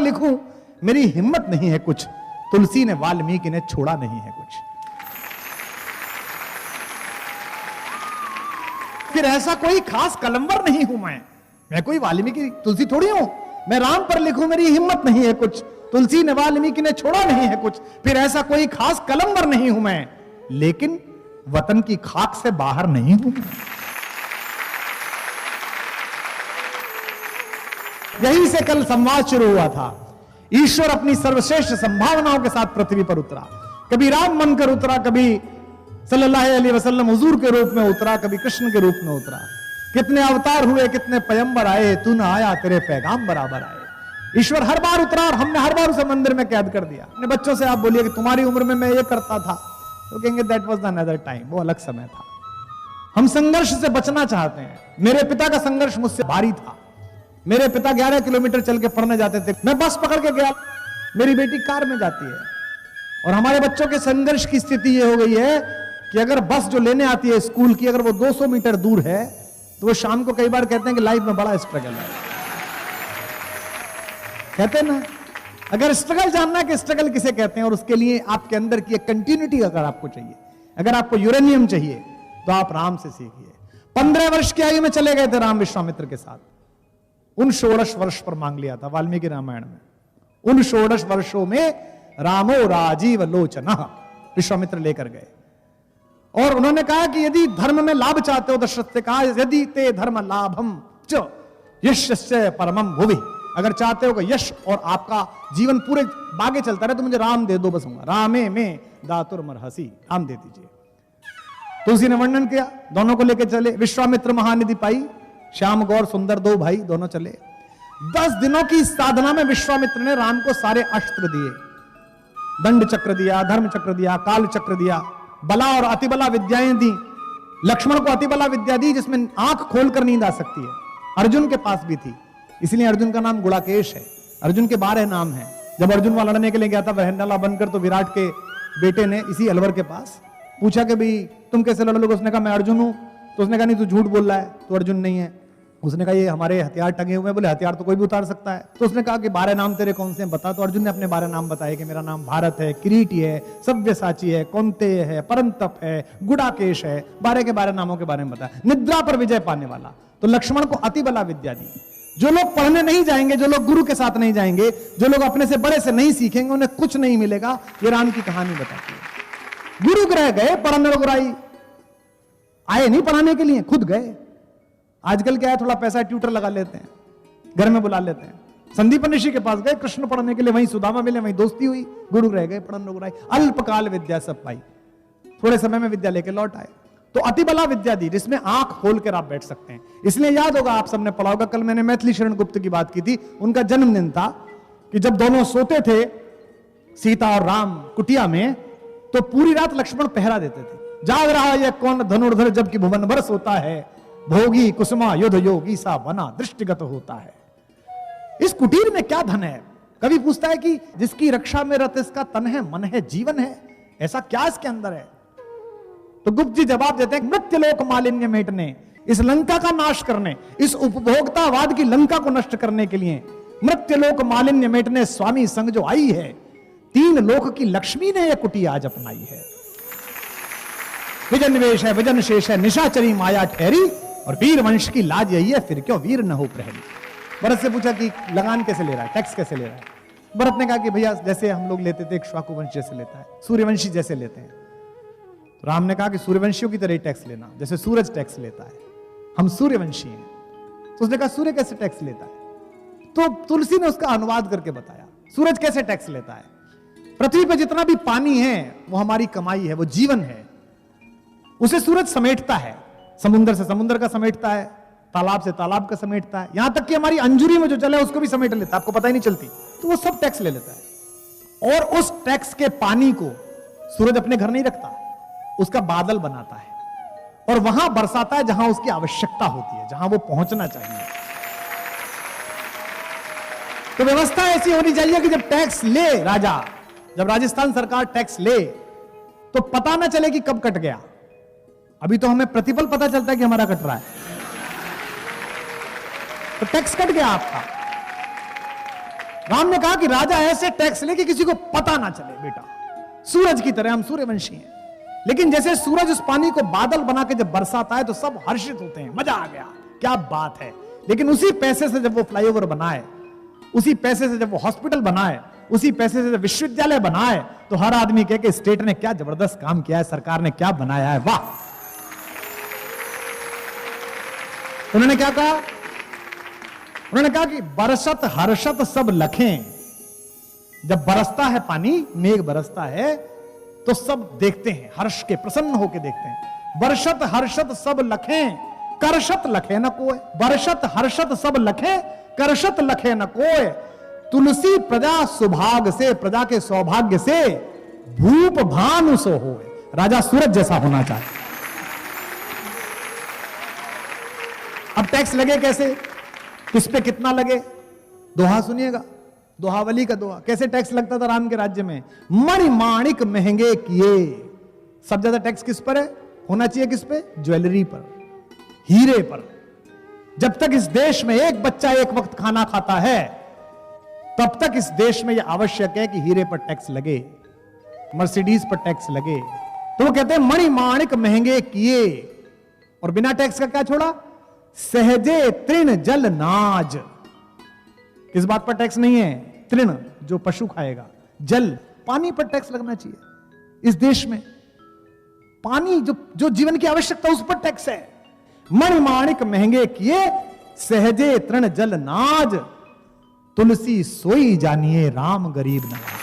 लिखूं मेरी हिम्मत नहीं है कुछ, तुलसी ने वाल्मीकि ने छोड़ा नहीं है कुछ। फिर ऐसा कोई खास कलमवर नहीं हूं मैं कोई वाल्मीकि तुलसी थोड़ी हूं। मैं राम पर लिखूं मेरी हिम्मत नहीं है कुछ, तुलसी ने वाल्मीकि ने छोड़ा नहीं है कुछ। फिर ऐसा कोई खास कलमवर नहीं हूं मैं, लेकिन वतन की खाक से बाहर नहीं हूं। यहीं से कल संवाद शुरू हुआ था। ईश्वर अपनी सर्वश्रेष्ठ संभावनाओं के साथ पृथ्वी पर उतरा। कभी राम बनकर उतरा, कभी सल्लल्लाहु अलैहि वसल्लम हुजूर के रूप में उतरा, कभी कृष्ण के रूप में उतरा। कितने अवतार हुए, कितने पैगंबर आए, तू ना आया तेरे पैगाम बराबर आए। ईश्वर हर बार उतरा और हमने हर बार उसे मंदिर में कैद कर दिया। अपने बच्चों से आप बोलिए कि तुम्हारी उम्र में मैं ये करता था, तो कहेंगे दैट वाज अनदर टाइम, वो अलग समय था। हम संघर्ष से बचना चाहते हैं। मेरे पिता का संघर्ष मुझसे भारी था। मेरे पिता 11 किलोमीटर चल के पढ़ने जाते थे, मैं बस पकड़ के गया, मेरी बेटी कार में जाती है। और हमारे बच्चों के संघर्ष की स्थिति यह हो गई है कि अगर बस जो लेने आती है स्कूल की, अगर वो 200 मीटर दूर है, तो वो शाम को कई बार कहते हैं कि लाइफ में बड़ा स्ट्रगल है। कहते हैं ना, अगर स्ट्रगल जानना है कि स्ट्रगल किसे कहते हैं, और उसके लिए आपके अंदर की एक कंटिन्यूटी अगर आपको चाहिए, अगर आपको यूरेनियम चाहिए, तो आप राम से सीखिए। 15 वर्ष की आयु में चले गए थे राम विश्वामित्र के साथ। उन 16 वर्ष पर मांग लिया था वाल्मीकि रामायण में। उन 16 वर्षों में रामो राजीव लोचन विश्वामित्र लेकर गए, और उन्होंने कहा कि यदि धर्म में लाभ चाहते हो, दशरथ से कहा यदि ते धर्म लाभम च यशस्य परमम भुवि, अगर चाहते हो कि यश और आपका जीवन पूरे बागे चलता रहे, तो मुझे राम दे दो, बस होगा रामे में दातुर मरहसी, राम दे दीजिए। तो उसी ने वर्णन किया, दोनों को लेकर चले। विश्वामित्र महानिधि पाई, श्याम गौर सुंदर दो भाई दोनों चले। 10 दिनों की साधना में विश्वामित्र ने राम को सारे अस्त्र दिए, दंड चक्र दिया, धर्म चक्र दिया, काल चक्र दिया, बला और अतिबला विद्याएं दी। लक्ष्मण को अतिबला विद्या दी जिसमें आंख खोलकर नींद आ सकती है, अर्जुन के पास भी थी, इसलिए अर्जुन का नाम गुड़ाकेश है। अर्जुन के 12 नाम है। जब अर्जुन वहां लड़ने के लिए गया था वहंडला बनकर, तो विराट के बेटे ने इसी अलवर के पास पूछा कि भाई तुम कैसे लड़ लोगे? उसने कहा मैं अर्जुन हूं। तो उसने कहा नहीं, तू झूठ बोल रहा है, तो अर्जुन नहीं है। उसने कहा ये हमारे हथियार टंगे हुए हैं। बोले हथियार तो कोई भी उतार सकता है। तो उसने कहा कि 12 नाम तेरे कौन से हैं बता। तो अर्जुन ने अपने 12 नाम बताए कि मेरा नाम भारत है, किरीटी है, सव्यसाची है, कौंतेय है, परंतप है, गुड़ाकेश है। 12 के 12 नामों के बारे में बताया। निद्रा पर विजय पाने वाला। तो लक्ष्मण को अतिबला विद्या दी। जो लोग पढ़ने नहीं जाएंगे, जो लोग गुरु के साथ नहीं जाएंगे, जो लोग अपने से बड़े से नहीं सीखेंगे, उन्हें कुछ नहीं मिलेगा। ये राम की कहानी बताती है। गुरु ग्रह गए, पढ़ने गुराई आए नहीं पढ़ाने के लिए, खुद गए। आजकल क्या है, थोड़ा पैसा ट्यूटर लगा लेते हैं, घर में बुला लेते हैं। संदीप ऋषि के पास गए कृष्ण पढ़ने के लिए, वहीं सुदामा मिले, वहीं दोस्ती हुई, गुरु रह गए, पढ़न गुराई, अल्पकाल विद्या सब पाई, थोड़े समय में विद्या लेके लौट आए। तो अतिबला विद्या दी जिसमें आंख खोलकर आप बैठ सकते हैं। इसलिए याद होगा, आप सबने पढ़ा होगा, कल मैंने मैथिली शरण गुप्त की बात की थी। उनका जन्मदिन था कि जब दोनों सोते थे, सीता और राम कुटिया में, तो पूरी रात लक्ष्मण पहरा देते थे। जाग रहा है कौन धनुर्धर जबकि भुवन बरस होता है, भोगी कुसुमा युद्ध योगी सा बना दृष्टिगत होता है। इस कुटीर में क्या धन है? कवि पूछता है कि जिसकी रक्षा में रत इसका तन है, मन है, जीवन है, ऐसा क्या इसके अंदर है? तो गुप्त जी जवाब देते हैं, मृत्युलोक मालिन्य मेटने, इस लंका का नाश करने, इस उपभोक्तावाद की लंका को नष्ट करने के लिए मृत्युलोक मालिन्य मेटने स्वामी संग जो आई है, 3 लोक की लक्ष्मी ने यह कुटिया आज अपनाई है। विजन वेश है, विजन शेष है, निशाचरी माया ठहरी, और वीर वंश की लाज यही है, फिर क्यों वीर न हो प्रहरी। भरत से पूछा कि लगान कैसे ले रहा है, टैक्स कैसे ले रहा है? भरत ने कहा कि भैया जैसे हम लोग लेते थे, एक इक्ष्वाकु वंश जैसे लेता है, सूर्यवंशी जैसे लेते हैं। तो राम ने कहा कि सूर्यवंशियों की तरह ही टैक्स लेना, जैसे सूरज टैक्स लेता है, हम सूर्यवंशी हैं। तो उसने कहा सूर्य कैसे टैक्स लेता है? तो तुलसी ने उसका अनुवाद करके बताया, सूरज कैसे टैक्स लेता है। पृथ्वी पर जितना भी पानी है वो हमारी कमाई है, वो जीवन है, उसे सूरज समेटता है, समुद्र से समुद्र का समेटता है, तालाब से तालाब का समेटता है, यहां तक कि हमारी अंजुरी में जो चले उसको भी समेट लेता है, आपको पता ही नहीं चलती। तो वो सब टैक्स ले लेता है, और उस टैक्स के पानी को सूरज अपने घर नहीं रखता, उसका बादल बनाता है और वहां बरसाता है जहां उसकी आवश्यकता होती है, जहां वो पहुंचना चाहिए। तो व्यवस्था ऐसी होनी चाहिए कि जब टैक्स ले राजा, जब राजस्थान सरकार टैक्स ले, तो पता ना चले कि कब कट गया। अभी तो हमें प्रतिपल पता चलता है कि हमारा कट रहा है, तो टैक्स कट गया आपका। राम ने कहा कि राजा ऐसे टैक्स ले कि किसी को पता ना चले। बेटा सूरज की तरह हम सूर्यवंशी हैं, लेकिन जैसे सूरज उस पानी को बादल बना के जब बरसाता है तो सब हर्षित होते हैं, मजा आ गया, क्या बात है। लेकिन उसी पैसे से जब वो फ्लाईओवर बनाए, उसी पैसे से जब वो हॉस्पिटल बनाए, उसी पैसे से जब विश्वविद्यालय बनाए, तो हर आदमी कहे कि स्टेट ने क्या जबरदस्त काम किया है, सरकार ने क्या बनाया है, वाह। उन्होंने क्या कहा? उन्होंने कहा कि बरसत हर्षत सब लखें। जब बरसता है पानी, मेघ बरसता है, तो सब देखते हैं, हर्ष के प्रसन्न होकर देखते हैं। बरसत हर्षत सब लखें, करशत लखे न कोय। बरसत हर्षत सब लखे, करशत लखे न कोय। तुलसी प्रजा सुभाग से, प्रजा के सौभाग्य से, भूप भानु सो होए। राजा सूरज जैसा होना चाहिए। अब टैक्स लगे कैसे, किस पे कितना लगे? दोहा सुनिएगा, दोहावली का दोहा। कैसे टैक्स लगता था राम के राज्य में? मणिमाणिक महंगे किए। सब ज्यादा टैक्स किस पर है? होना चाहिए किस पे? ज्वेलरी पर, हीरे पर। जब तक इस देश में एक बच्चा एक वक्त खाना खाता है, तब तक इस देश में यह आवश्यक है कि हीरे पर टैक्स लगे, मर्सिडीज पर टैक्स लगे। तो वो कहते हैं मणिमाणिक महंगे किए, और बिना टैक्स का क्या छोड़ा? सहजे तृण जल नाज। किस बात पर टैक्स नहीं है? तृण, जो पशु खाएगा, जल, पानी पर टैक्स लगना चाहिए। इस देश में पानी जो जीवन की आवश्यकता, उस पर टैक्स है। मणिमाणिक महंगे किए, सहजे तृण जल नाज। तुलसी सोई जानिए, राम गरीब नवाज।